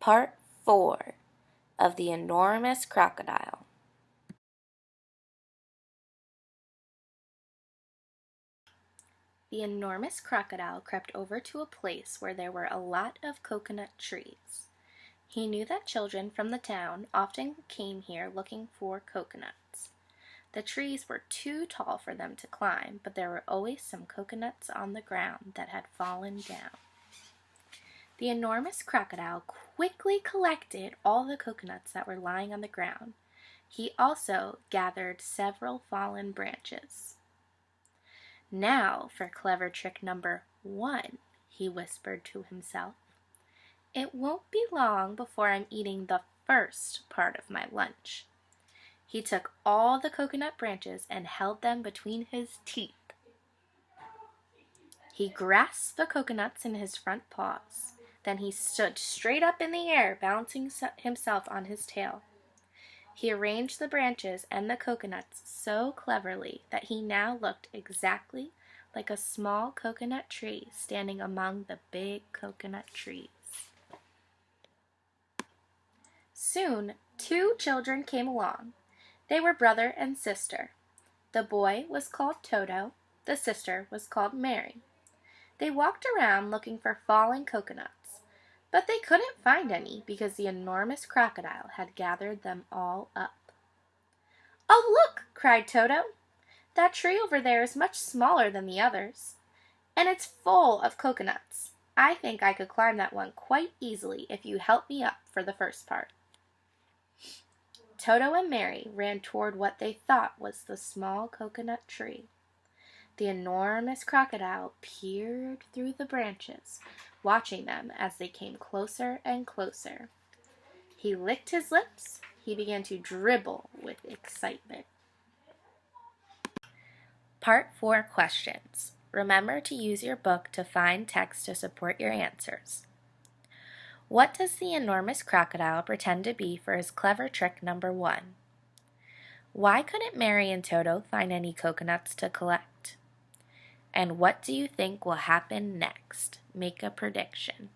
Part 4 of the Enormous Crocodile. The enormous crocodile crept over to a place where there were a lot of coconut trees. He knew that children from the town often came here looking for coconuts. The trees were too tall for them to climb, but there were always some coconuts on the ground that had fallen down. The enormous crocodile quickly collected all the coconuts that were lying on the ground. He also gathered several fallen branches. "Now for clever trick number 1, he whispered to himself. "It won't be long before I'm eating the first part of my lunch." He took all the coconut branches and held them between his teeth. He grasped the coconuts in his front paws. Then he stood straight up in the air, balancing himself on his tail. He arranged the branches and the coconuts so cleverly that he now looked exactly like a small coconut tree standing among the big coconut trees. Soon 2 children came along. They were brother and sister. The boy was called Toto. The sister was called Mary. They walked around looking for fallen coconuts, but they couldn't find any because the enormous crocodile had gathered them all up. "Oh, look!" cried Toto. "That tree over there is much smaller than the others, and it's full of coconuts. I think I could climb that one quite easily if you help me up for the first part." Toto and Mary ran toward what they thought was the small coconut tree. The enormous crocodile peered through the branches, watching them as they came closer and closer. He licked his lips. He began to dribble with excitement. Part 4 questions. Remember to use your book to find text to support your answers. What does the enormous crocodile pretend to be for his clever trick number 1? Why couldn't Mary and Toto find any coconuts to collect? And what do you think will happen next? Make a prediction.